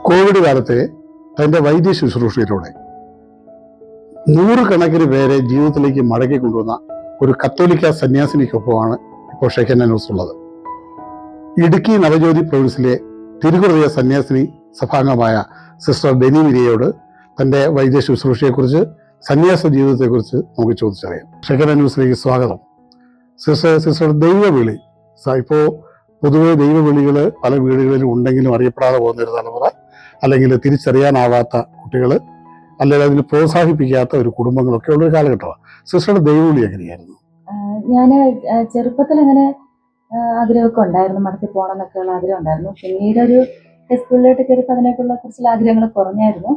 Covid കാലത്തെ തന്റെ വൈദ്യ ശുശ്രൂഷയിലൂടെ നൂറുകണക്കിന് പേരെ ജീവിതത്തിലേക്ക് മടക്കി കൊണ്ടുവന്ന ഒരു കത്തോലിക്ക സന്യാസിനിക്കൊപ്പമാണ് ഇപ്പോൾ ഷെക്കന ന്യൂസ് ഉള്ളത്. ഇടുക്കി നവജ്യോതി പ്രൊവിൻസിലെ തിരുഹൃദയ സന്യാസിനി സഭാംഗമായ സിസ്റ്റർ ബെനി മിരിയയോട് തന്റെ വൈദ്യ ശുശ്രൂഷയെക്കുറിച്ച്, സന്യാസ ജീവിതത്തെക്കുറിച്ച് നമുക്ക് ചോദിച്ചറിയാം. ഷെക്കന ന്യൂസിലേക്ക് സ്വാഗതം. സിസ്റ്റർ ദൈവവിളി, ഇപ്പോൾ പൊതുവെ ദൈവവിളികൾ പല വീടുകളിലും ഉണ്ടെങ്കിലും അറിയപ്പെടാതെ പോകുന്ന ഒരു തലമുറ, അല്ലെങ്കിൽ തിരിച്ചറിയാനാവാത്ത കുട്ടികൾ, അല്ലെങ്കിൽ അതിന് പ്രോത്സാഹിപ്പിക്കാത്ത ഒരു കുടുംബങ്ങളൊക്കെ ഉള്ളൊരു കാലഘട്ടമാണ്. സിസ്റ്ററുടെ ദൈവവിളി എങ്ങനെയായിരുന്നു? ഞാൻ ചെറുപ്പത്തിൽ അങ്ങനെ ആഗ്രഹമൊക്കെ ഉണ്ടായിരുന്നു, മഠത്തിൽ പോകണം എന്നൊക്കെയുള്ള ആഗ്രഹം ഉണ്ടായിരുന്നു. പിന്നീട് ഒരു സ്കൂളിലോട്ട് കയറിയപ്പോൾ അതിനൊക്കെയുള്ള കുറച്ച് ആഗ്രഹങ്ങൾ കുറഞ്ഞായിരുന്നു.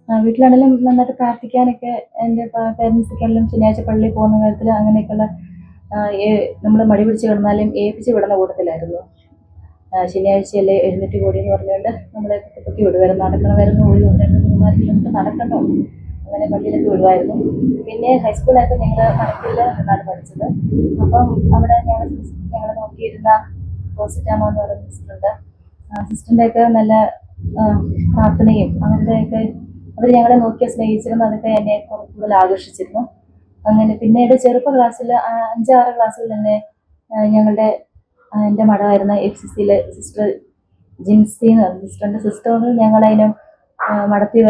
വീട്ടിലാണെങ്കിലും നന്നായിട്ട് പ്രാർത്ഥിക്കാനൊക്കെ എൻ്റെ പേരൻസൊക്കെയാണെങ്കിലും ശനിയാഴ്ച പള്ളിയിൽ പോകുന്ന കാര്യത്തിൽ അങ്ങനെയൊക്കെയുള്ള നമ്മൾ മടി പിടിച്ച് കിടന്നാലും ഏൽപ്പിച്ച് വിടുന്ന കൂട്ടത്തിലായിരുന്നു. ശനിയാഴ്ചയല്ലേ എഴുന്നേറ്റ് കൂടി എന്ന് പറഞ്ഞുകൊണ്ട് നമ്മളെ പൊക്കി വിടുമായിരുന്നു. നടക്കണമായിരുന്നു, 1-2-3-4 കിലോമീറ്റർ നടക്കണ്ടോ, അങ്ങനെ പള്ളിയിലൊക്കെ വിടുമായിരുന്നു. പിന്നെ ഹൈസ്കൂളായപ്പോൾ ഞങ്ങൾ മഠത്തിൽ നിന്നാണ് പഠിച്ചത്. അപ്പം അവിടെ ഞങ്ങൾ നോക്കിയിരുന്ന റോസിറ്റാമ്മ എന്ന് പറയുന്ന സിസ്റ്ററുണ്ട്. സിസ്റ്ററിൻ്റെയൊക്കെ നല്ല പ്രാർത്ഥനയും അവരുടെയൊക്കെ അവർ ഞങ്ങളെ നോക്കി സ്നേഹിച്ചിരുന്നു. അതൊക്കെ എന്നെ കൂടുതൽ ആകർഷിച്ചിരുന്നു. അങ്ങനെ പിന്നീട് ചെറുപ്പ ക്ലാസ്സിൽ 5-6 ക്ലാസ്സിൽ തന്നെ എൻ്റെ മഠമായിരുന്ന FCCയിലെ സിസ്റ്റർ ജിൻസി എന്ന് പറഞ്ഞ സിസ്റ്ററിൻ്റെ സിസ്റ്റർ ഞങ്ങളതിന് മഠത്തിൽ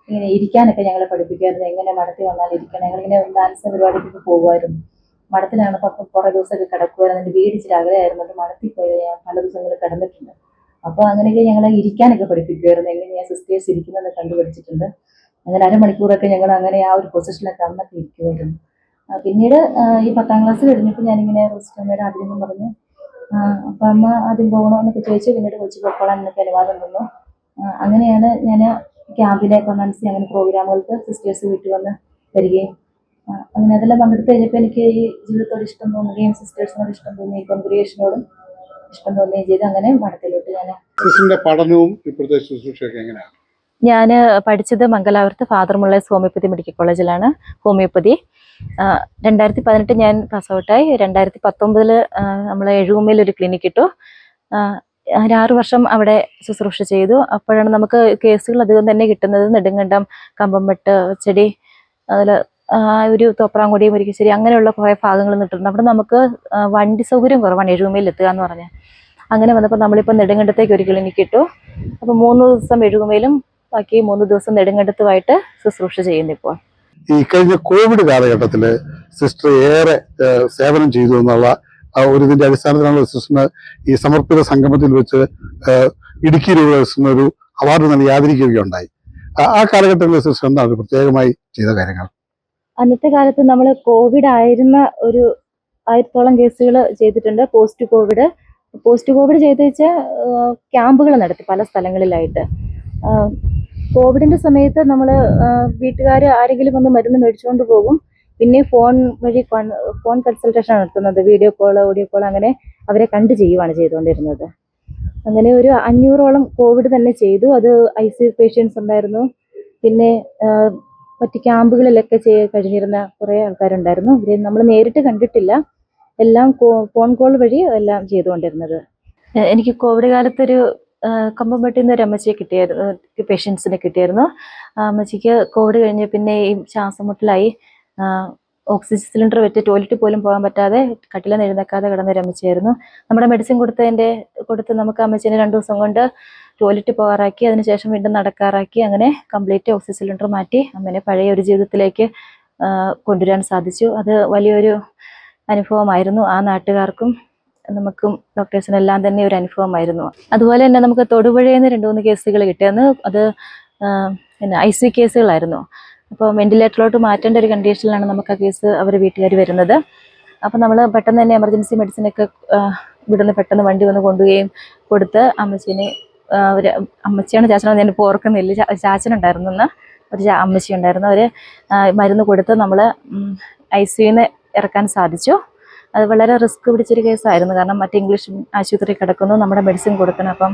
ഇങ്ങനെ ഇരിക്കാനൊക്കെ ഞങ്ങളെ പഠിപ്പിക്കുമായിരുന്നു. എങ്ങനെ മഠത്തിൽ വന്നാൽ ഇരിക്കണം. ഞങ്ങളിങ്ങനെ ഡാൻസ് പരിപാടിക്കൊക്കെ പോകുമായിരുന്നു. മഠത്തിലാണ് അപ്പം കുറേ ദിവസമൊക്കെ കിടക്കുമായിരുന്നു. എൻ്റെ വീട് ഇച്ചിരി അകലെയായിരുന്നു. അത് മഠത്തിൽ പോയി ഞാൻ പല ദിവസങ്ങളിൽ കിടന്നിട്ടുണ്ട്. അപ്പോൾ അങ്ങനെയൊക്കെ ഞങ്ങളെ ഇരിക്കാനൊക്കെ പഠിപ്പിക്കുമായിരുന്നു. എങ്ങനെയാണ് സിസ്റ്റേഴ്സ് ഇരിക്കുന്നതെന്ന് കണ്ടുപിടിച്ചിട്ടുണ്ട്. അങ്ങനെ അരമണിക്കൂറൊക്കെ ഞങ്ങൾ അങ്ങനെ ആ ഒരു പൊസിഷനിലൊക്കെ അന്നൊക്കെ ഇരിക്കുമായിരുന്നു. പിന്നീട് ഈ 10ാം ക്ലാസ് കഴിഞ്ഞപ്പോൾ ഞാനിങ്ങനെ റോസിറ്റമ്മയുടെ ആഗ്രഹം പറഞ്ഞു. അപ്പം അമ്മ ആദ്യം പോകണമെന്നൊക്കെ ചോദിച്ചു. പിന്നീട് കൊച്ചു പൊക്കോളാൻ എന്നൊക്കെ അനുവാദം തന്നു. അങ്ങനെയാണ് ഞാൻ ക്യാമ്പിലെ കൊമൻസി അങ്ങനെ പ്രോഗ്രാമുകൾക്ക് സിസ്റ്റേഴ്സ് വീട്ടിൽ വന്ന് വരികയും അങ്ങനെ അതെല്ലാം പങ്കെടുത്ത് കഴിഞ്ഞപ്പോൾ എനിക്ക് ഈ ജീവിതത്തോട് ഇഷ്ടം തോന്നുകയും സിസ്റ്റേഴ്സിനോട് ഇഷ്ടം തോന്നുകയും കോൺഗ്രിഗേഷനോടും ഇഷ്ടം തോന്നുകയും ചെയ്തു. അങ്ങനെ മഠത്തിലോട്ട് സിസ്റ്ററിന്റെ പഠനവും ഇപ്പോഴത്തെ ശുശ്രൂഷയൊക്കെ എങ്ങനെയാണ്? ഞാൻ പഠിച്ചത് മംഗലാപുരത്ത് ഫാദർ മുള്ളേഴ്സ് ഹോമിയോപ്പതി മെഡിക്കൽ കോളേജിലാണ് ഹോമിയോപ്പതി. 2018 ഞാൻ പാസ് ഔട്ടായി. 2019 നമ്മൾ എഴുകുമ്മയിൽ ഒരു ക്ലിനിക്ക് ഇട്ടു. 6 വർഷം അവിടെ ശുശ്രൂഷ ചെയ്തു. അപ്പോഴാണ് നമുക്ക് കേസുകൾ അധികം തന്നെ കിട്ടുന്നത്. നെടുങ്കണ്ടം, കമ്പംമെട്ട്, ചെടി, അതിൽ ഒരു തോപ്രാംകുടി, മുരിക്കശ്ശേരി അങ്ങനെയുള്ള കുറേ ഭാഗങ്ങൾ നിന്നിട്ടുണ്ട്. അവിടെ നമുക്ക് വണ്ടി സൗകര്യം കുറവാണ് എഴുകുമ്മയിൽ എത്തുക എന്ന് പറഞ്ഞാൽ. അങ്ങനെ വന്നപ്പോൾ നമ്മളിപ്പോൾ നെടുങ്കണ്ടത്തേക്ക് ഒരു ക്ലിനിക്ക് ഇട്ടു. അപ്പോൾ 3 ദിവസം എഴുകുമ്മയിലും ബാക്കി 3 ദിവസം നെടുങ്കണ്ടത്തുമായിട്ട് ശുശ്രൂഷ ചെയ്യുന്നു. ഇപ്പോൾ ഈ കഴിഞ്ഞ കോവിഡ് കാലഘട്ടത്തിൽ സിസ്റ്റർ ഏറെ സേവനം ചെയ്തു എന്നുള്ള ഒരു ഇതിന്റെ അടിസ്ഥാനത്തിലാണ് സിസ്റ്ററിന് ഈ സമർപ്പിത സംഗമത്തിൽ വെച്ച് ഇടുക്കി രൂപേഴ്സിന് ഒരു അവാർഡ് നൽകി ആദരിക്കുകയുണ്ടായി. ആ കാലഘട്ടത്തിൽ സിസ്റ്റർ എന്താണ് പ്രത്യേകമായി ചെയ്ത കാര്യങ്ങൾ? അന്നത്തെ കാലത്ത് നമ്മൾ കോവിഡ് ആയിരുന്ന ഒരു 1000-ഓളം കേസുകൾ ചെയ്തിട്ടുണ്ട്. പോസ്റ്റ് കോവിഡ് ചെയ്ത് വെച്ചാൽ ക്യാമ്പുകൾ നടത്തി പല സ്ഥലങ്ങളിലായിട്ട്. കോവിഡിന്റെ സമയത്ത് നമ്മൾ വീട്ടുകാർ ആരെങ്കിലും വന്ന് മരുന്ന് മേടിച്ചുകൊണ്ട് പോകും. പിന്നെ ഫോൺ വഴി ഫോൺ കൺസൾട്ടേഷൻ നടത്തുന്നത്, വീഡിയോ കോൾ, ഓഡിയോ കോൾ, അങ്ങനെ അവരെ കണ്ട് ചെയ്യുവാണ് ചെയ്തുകൊണ്ടിരുന്നത്. അങ്ങനെ ഒരു 500-ഓളം കോവിഡ് തന്നെ ചെയ്തു. അത് ICU പേഷ്യൻസ് ഉണ്ടായിരുന്നു. പിന്നെ മറ്റ് ക്യാമ്പുകളിലൊക്കെ കഴിഞ്ഞിരുന്ന കുറേ ആൾക്കാരുണ്ടായിരുന്നു. ഇവരെ നമ്മൾ നേരിട്ട് കണ്ടിട്ടില്ല. എല്ലാം ഫോൺ കോൾ വഴി എല്ലാം ചെയ്തുകൊണ്ടിരുന്നത്. എനിക്ക് കോവിഡ് കാലത്തൊരു കമ്പംമെട്ടിൽ നിന്ന് ഒരു അമ്മച്ചിയെ കിട്ടിയായിരുന്നു, പേഷ്യൻസിനെ കിട്ടിയായിരുന്നു. അമ്മച്ചിക്ക് കോവിഡ് കഴിഞ്ഞ് പിന്നെ ഈ ശ്വാസം മുട്ടലായി, ഓക്സിജൻ സിലിണ്ടർ വെച്ച് ടോയ്ലറ്റിൽ പോലും പോകാൻ പറ്റാതെ കട്ടിലെന്ന് എഴുന്നേക്കാതെ കിടന്നൊരു അമ്മച്ചിയായിരുന്നു. നമ്മുടെ മെഡിസിൻ കൊടുത്ത് നമുക്ക് അമ്മച്ചീനെ 2 ദിവസം കൊണ്ട് ടോയ്ലറ്റിൽ പോകാറാക്കി. അതിനുശേഷം വീണ്ടും നടക്കാറാക്കി. അങ്ങനെ കംപ്ലീറ്റ് ഓക്സിജൻ സിലിണ്ടർ മാറ്റി അമ്മേനെ പഴയ ഒരു ജീവിതത്തിലേക്ക് കൊണ്ടുവരാൻ സാധിച്ചു. അത് വലിയൊരു അനുഭവമായിരുന്നു. ആ നാട്ടുകാർക്കും നമുക്കും ഡോക്ടേഴ്സിനെല്ലാം തന്നെ ഒരു അനുഭവമായിരുന്നു. അതുപോലെ തന്നെ നമുക്ക് തൊടുപുഴയിൽ നിന്ന് 2-3 കേസുകൾ കിട്ടിയെന്ന്. അത് ICU കേസുകളായിരുന്നു. അപ്പോൾ വെന്റിലേറ്ററിലോട്ട് മാറ്റേണ്ട ഒരു കണ്ടീഷനിലാണ് നമുക്ക് ആ കേസ് അവർ വീട്ടുകാർ വരുന്നത്. അപ്പോൾ നമ്മൾ പെട്ടെന്ന് തന്നെ എമർജൻസി മെഡിസിനൊക്കെ ഇവിടുന്ന് പെട്ടെന്ന് വണ്ടി വന്ന് കൊണ്ടുപോവുകയും കൊടുത്ത് അമ്മച്ചീനെ അമ്മച്ചിയാണ് ചാച്ചനാണ്, ഞാനിപ്പോൾ ഓർക്കുന്നില്ല, ചാച്ചനുണ്ടായിരുന്നു എന്ന് ഒരു അമ്മച്ചി ഉണ്ടായിരുന്നു. അവർ മരുന്ന് കൊടുത്ത് നമ്മൾ ICUന്ന് ഇറക്കാൻ സാധിച്ചു. അത് വളരെ റിസ്ക് പിടിച്ചൊരു കേസായിരുന്നു. കാരണം മറ്റ് ഇംഗ്ലീഷ് ആശുപത്രി കിടക്കുന്നു, നമ്മുടെ മെഡിസിൻ കൊടുക്കണം. അപ്പം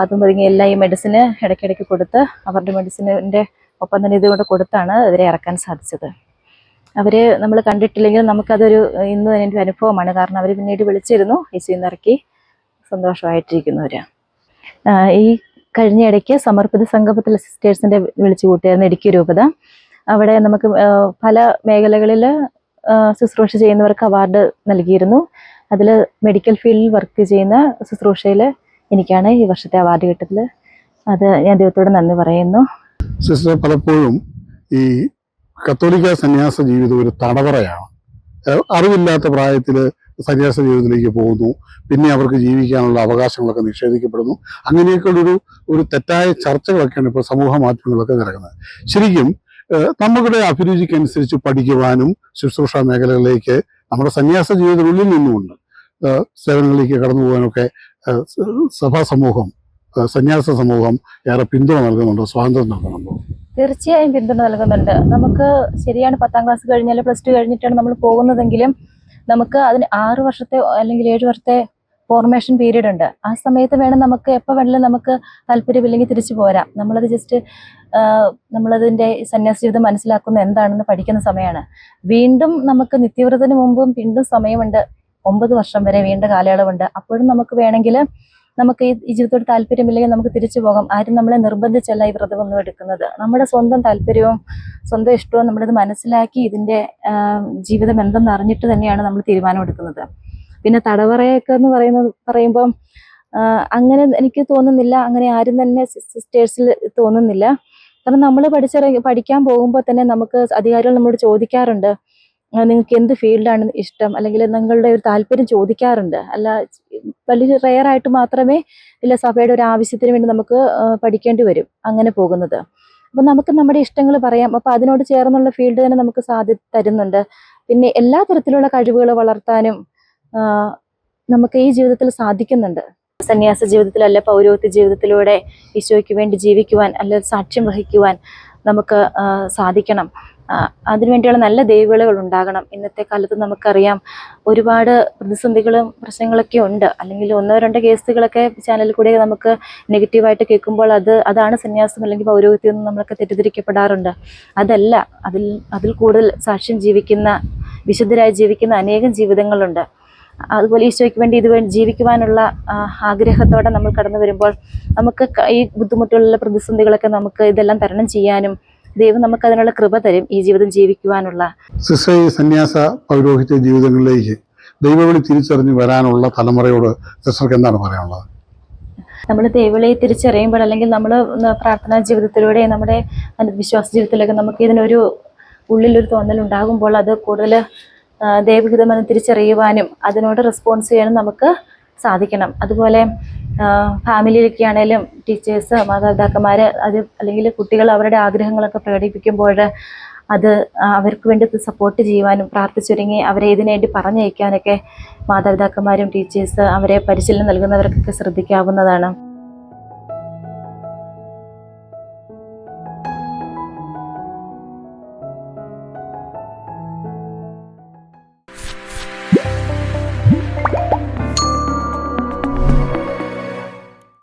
അതും പതുങ്ങി എല്ലാം ഈ മെഡിസിന് ഇടയ്ക്കിടയ്ക്ക് കൊടുത്ത് അവരുടെ മെഡിസിൻ്റെ ഒപ്പം തന്നെ ഇതുകൊണ്ട് കൊടുത്താണ് ഇവരെ ഇറക്കാൻ സാധിച്ചത്. അവർ നമ്മൾ കണ്ടിട്ടില്ലെങ്കിലും നമുക്കതൊരു ഇന്ന് എൻ്റെ അനുഭവമാണ്. കാരണം അവർ പിന്നീട് വിളിച്ചിരുന്നു, ICUന്ന് ഇറക്കി സന്തോഷമായിട്ടിരിക്കുന്നവർ. ഈ കഴിഞ്ഞ ഇടയ്ക്ക് സമർപ്പിത സംഗമത്തിലെ സിസ്റ്റേഴ്സിൻ്റെ വിളിച്ചു കൂട്ടിയായിരുന്നു ഇടുക്കി രൂപത. അവിടെ നമുക്ക് പല മേഖലകളിൽ ശുശ്രൂഷ ചെയ്യുന്നവർക്ക് അവാർഡ് നൽകിയിരുന്നു. അതിൽ മെഡിക്കൽ ഫീൽഡിൽ വർക്ക് ചെയ്യുന്ന ശുശ്രൂഷയിൽ എനിക്കാണ് ഈ വർഷത്തെ അവാർഡ് കിട്ടിയത്. അത് ഞാൻ ദൈവത്തോട് നന്ദി പറയുന്നു. സിസ്റ്റർ, പലപ്പോഴും ഈ കത്തോലിക്ക സന്യാസ ജീവിതം ഒരു തടവറയാണ്. അറിവില്ലാത്ത പ്രായത്തിൽ സന്യാസ ജീവിതത്തിലേക്ക് പോകുന്നു, പിന്നെ അവർക്ക് ജീവിക്കാനുള്ള അവകാശങ്ങളൊക്കെ നിഷേധിക്കപ്പെടുന്നു. അങ്ങനെയൊക്കെയുള്ളൊരു തെറ്റായ ചർച്ചകളൊക്കെയാണ് ഇപ്പോൾ സമൂഹ മാധ്യമങ്ങളൊക്കെ നടക്കുന്നത്. ശരിക്കും നമ്മുടെ അഭിരുചിക്കനുസരിച്ച് പഠിക്കുവാനും ശുശ്രൂഷ മേഖലകളിലേക്ക് നമ്മുടെ സന്യാസ ജീവിതത്തിനുള്ളിൽ നിന്നുകൊണ്ട് സേവനങ്ങളിലേക്ക് കടന്നു പോകാനൊക്കെ സഭാ സമൂഹം, സന്യാസ സമൂഹം ഏറെ പിന്തുണ നൽകുന്നുണ്ടോ, സ്വാതന്ത്ര്യം നൽകുന്നുണ്ടോ? തീർച്ചയായും പിന്തുണ നൽകുന്നുണ്ട്. നമുക്ക് ശരിയാണ്, 10ാം ക്ലാസ് കഴിഞ്ഞാൽ +2 കഴിഞ്ഞിട്ടാണ് നമ്മൾ പോകുന്നതെങ്കിലും നമുക്ക് അതിന് 6 വർഷത്തെ അല്ലെങ്കിൽ 7 വർഷത്തെ ഫോർമേഷൻ പീരീഡ് ഉണ്ട്. ആ സമയത്ത് വേണം നമുക്ക് എപ്പോൾ വേണമെങ്കിലും നമുക്ക് താല്പര്യമില്ലെങ്കിൽ തിരിച്ചു പോരാം. നമ്മളത് ജസ്റ്റ് നമ്മളതിൻ്റെ സന്യാസ ജീവിതം മനസ്സിലാക്കുന്ന എന്താണെന്ന് പഠിക്കുന്ന സമയമാണ്. വീണ്ടും നമുക്ക് നിത്യവ്രതത്തിന് മുമ്പും വീണ്ടും സമയമുണ്ട്. 9 വർഷം വരെ വീണ്ടും കാലയളവുണ്ട്. അപ്പോഴും നമുക്ക് വേണമെങ്കിൽ നമുക്ക് ഈ ജീവിതത്തോട് താല്പര്യമില്ലെങ്കിൽ നമുക്ക് തിരിച്ചു പോകാം. ആരും നമ്മളെ നിർബന്ധിച്ചല്ല ഈ വ്രതമൊന്നും എടുക്കുന്നത്. നമ്മുടെ സ്വന്തം താല്പര്യവും സ്വന്തം ഇഷ്ടവും നമ്മളിത് മനസ്സിലാക്കി ഇതിൻ്റെ ജീവിതം എന്തെന്ന് അറിഞ്ഞിട്ട് തന്നെയാണ് നമ്മൾ തീരുമാനം എടുക്കുന്നത്. പിന്നെ തടവറയൊക്കെ എന്ന് പറയുമ്പം അങ്ങനെ എനിക്ക് തോന്നുന്നില്ല, അങ്ങനെ ആരും തന്നെ സിസ്റ്റേഴ്സിൽ തോന്നുന്നില്ല. കാരണം നമ്മൾ പഠിക്കാൻ പോകുമ്പോൾ തന്നെ നമുക്ക് അധികാരികൾ നമ്മളോട് ചോദിക്കാറുണ്ട്, നിങ്ങൾക്ക് എന്ത് ഫീൽഡാണ് ഇഷ്ടം, അല്ലെങ്കിൽ നിങ്ങളുടെ ഒരു താല്പര്യം ചോദിക്കാറുണ്ട്. അല്ല, വലിയ റെയറായിട്ട് മാത്രമേ ഇല്ല സഭയുടെ ഒരു ആവശ്യത്തിന് വേണ്ടി നമുക്ക് പഠിക്കേണ്ടി വരും അങ്ങനെ പോകുന്നത്. അപ്പം നമുക്ക് നമ്മുടെ ഇഷ്ടങ്ങൾ പറയാം. അപ്പം അതിനോട് ചേർന്നുള്ള ഫീൽഡ് തന്നെ നമുക്ക് തരുന്നുണ്ട്. പിന്നെ എല്ലാ തരത്തിലുള്ള കഴിവുകൾ വളർത്താനും നമുക്ക് ഈ ജീവിതത്തിൽ സാധിക്കുന്നുണ്ട്. സന്യാസ ജീവിതത്തിലല്ല, പൗരോഹിത്യ ജീവിതത്തിലൂടെ ഈശോയ്ക്ക് വേണ്ടി ജീവിക്കുവാൻ, അല്ല സാക്ഷ്യം വഹിക്കുവാൻ നമുക്ക് സാധിക്കണം. അതിനുവേണ്ടിയുള്ള നല്ല ദൈവവിളികൾ ഉണ്ടാകണം. ഇന്നത്തെ കാലത്ത് നമുക്കറിയാം ഒരുപാട് പ്രതിസന്ധികളും പ്രശ്നങ്ങളൊക്കെ ഉണ്ട്. അല്ലെങ്കിൽ 1-2 കേസുകളൊക്കെ ചാനലിൽ കൂടെ നമുക്ക് നെഗറ്റീവായിട്ട് കേൾക്കുമ്പോൾ അതാണ് സന്യാസം അല്ലെങ്കിൽ പൗരോഹിത്യം എന്ന് നമ്മളൊക്കെ തെറ്റിദ്ധരിക്കപ്പെടാറുണ്ട്. അതല്ല, അതിൽ കൂടുതൽ സാക്ഷ്യം ജീവിക്കുന്ന, വിശുദ്ധരായി ജീവിക്കുന്ന അനേകം ജീവിതങ്ങളുണ്ട്. അതുപോലെ ഈശോയ്ക്ക് വേണ്ടി ജീവിക്കുവാനുള്ള ആഗ്രഹത്തോടെ നമ്മൾ കടന്നു വരുമ്പോൾ നമുക്ക് ഈ ബുദ്ധിമുട്ടുള്ള പ്രതിസന്ധികളൊക്കെ നമുക്ക് ഇതെല്ലാം തരണം ചെയ്യാനും ദൈവം നമുക്ക് അതിനുള്ള കൃപ തരും, ഈ ജീവിതം ജീവിക്കുവാനുള്ള. സിസ്റ്റർ, ഈ സന്യാസ പൗരോഹിത്യ ജീവിതങ്ങളിലേക്ക് ദൈവവിളി തിരിച്ചറിഞ്ഞ് വരാനുള്ള തലമുറയോട് സിസ്റ്റർക്ക് എന്താണ് പറയാനുള്ളത്? നമ്മൾ ദൈവവിളിയെ തിരിച്ചറിയുമ്പോൾ, അല്ലെങ്കിൽ നമ്മൾ പ്രാർത്ഥനാ ജീവിതത്തിലൂടെ നമ്മുടെ വിശ്വാസ ജീവിതത്തിലൊക്കെ നമുക്ക് ഇതിനൊരു ഉള്ളിലൊരു തോന്നലുണ്ടാകുമ്പോൾ അത് കൂടുതൽ ദൈവഹിതമെന്ന് തിരിച്ചറിയുവാനും അതിനോട് റെസ്പോൺസ് ചെയ്യാനും നമുക്ക് സാധിക്കണം. അതുപോലെ ഫാമിലിയിലൊക്കെ ആണെങ്കിലും ടീച്ചേഴ്സ്, മാതാപിതാക്കന്മാർ അല്ലെങ്കിൽ കുട്ടികൾ അവരുടെ ആഗ്രഹങ്ങളൊക്കെ പ്രകടിപ്പിക്കുമ്പോൾ അത് അവർക്ക് വേണ്ടി സപ്പോർട്ട് ചെയ്യുവാനും പ്രാർത്ഥിച്ചൊരുങ്ങി അവരെ ഇതിനു വേണ്ടി പറഞ്ഞയക്കാനൊക്കെ മാതാപിതാക്കന്മാരും ടീച്ചേഴ്സ്, അവരെ പരിശീലനം നൽകുന്നവർക്കൊക്കെ ശ്രദ്ധിക്കാവുന്നതാണ്.